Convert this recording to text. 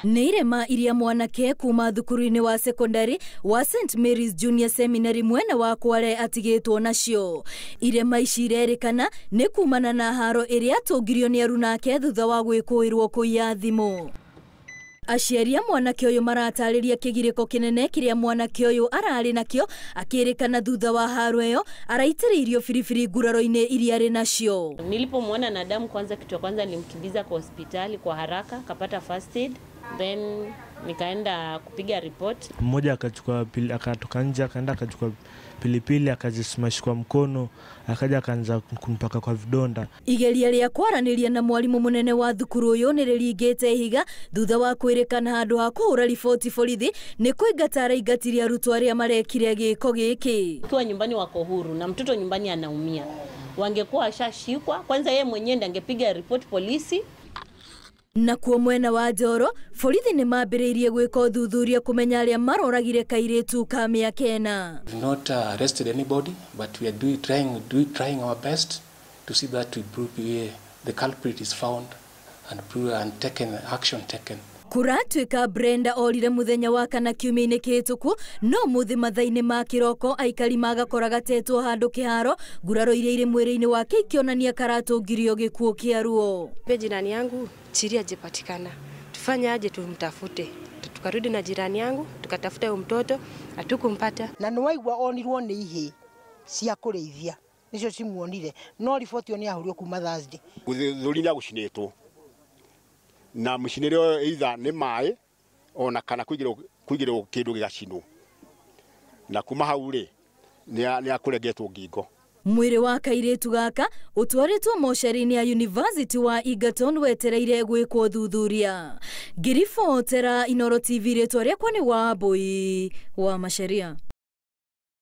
Nĩ irema iria mwanake kuma thukuru-inĩ wa secondary wa St Mary's Junior Seminary mwena wa Kware atigĩtwo nacio. Irema ici irerĩkana nĩ kumana na haro ĩrĩa atongirio nĩ aruna ake thutha wa gwĩkũĩrwo kũiya thimũ. Aciari a mwanake ũyũ maratarĩria kĩgirĩko kĩnene kĩrĩa mwanake ũyũ ararĩ nakĩo, akĩrĩkana thutha wa haro ĩyo araitĩrĩirio biribiri nguraro-inĩ iria arĩ nacio. Nilipomwona na damu kwanza, kitu ya kwanza nilimkimbiza kwa hospitali kwa haraka, kapata first aid, then nikaenda kupiga report. Mmoja akachukua akatoka nje akaenda akachukua pilipili akazismash kwa mkono, akaja akaanza kunipaka kwa vidonda. Igeria rĩa kwaranĩria na mwalimu munene wa thukuru ũyũ nĩ rĩringĩte higa thutha wa kwĩrĩkana handũ ha kũhũra riboti borithi nĩ kũingata araingatirie arutwo arĩa marekire gĩko gĩkĩ. Kwa nyumbani wako huru na mtoto nyumbani anaumia, wangekuwa ashashikwa kwanza, yeye mwenyewe ndiye angepiga report polisi. Na kuo mwena wa Njoro, borithi nĩ mambĩrĩirie gwĩka ũthuthuria kũmenya arĩa maroragire kairĩtu ka mĩaka 4. We've not arrested anybody, but we are trying our best to see that the culprit is found and taken action taken. Kuratuĩka Brenda orire muthenya wa kana kiumia-inĩ kĩhĩtũku, no muthi mathaa-inĩ ma kĩroko aikari magakora gatetwo handũ kĩharo, nguraro iria irĩ mwĩrĩ-inĩ wake ikĩonania karatũngirio gĩkuũ kĩa ruo. Jirani yangu siri hajapatikana, tufanye aje tumtafute? Tukarudi na jirani yangu tukatafuta huyo mtoto, hatukumpata. Na nĩwaigua onirwo nĩ ihĩ cia kũrĩithia nicio cimuonire, no riboti yo nĩ yahurio kuma Thursday. Gũthũrina gũcinĩtwo na mũcinĩre either nĩ maĩ ona kana kũigĩrwo kĩndũ gĩgacinwo, na kuma hau rĩ nĩ akũrengetwo ngingo. Mwĩrĩ wa kairĩtu gaka ũtwarĩtwo mocarĩ-inĩ ya University wa Egerton wetereire gwĩkwo ũthuthuria. Ngiribotera Inooro TV, rĩtwa rĩakwa nĩ Wambui wa Macharia.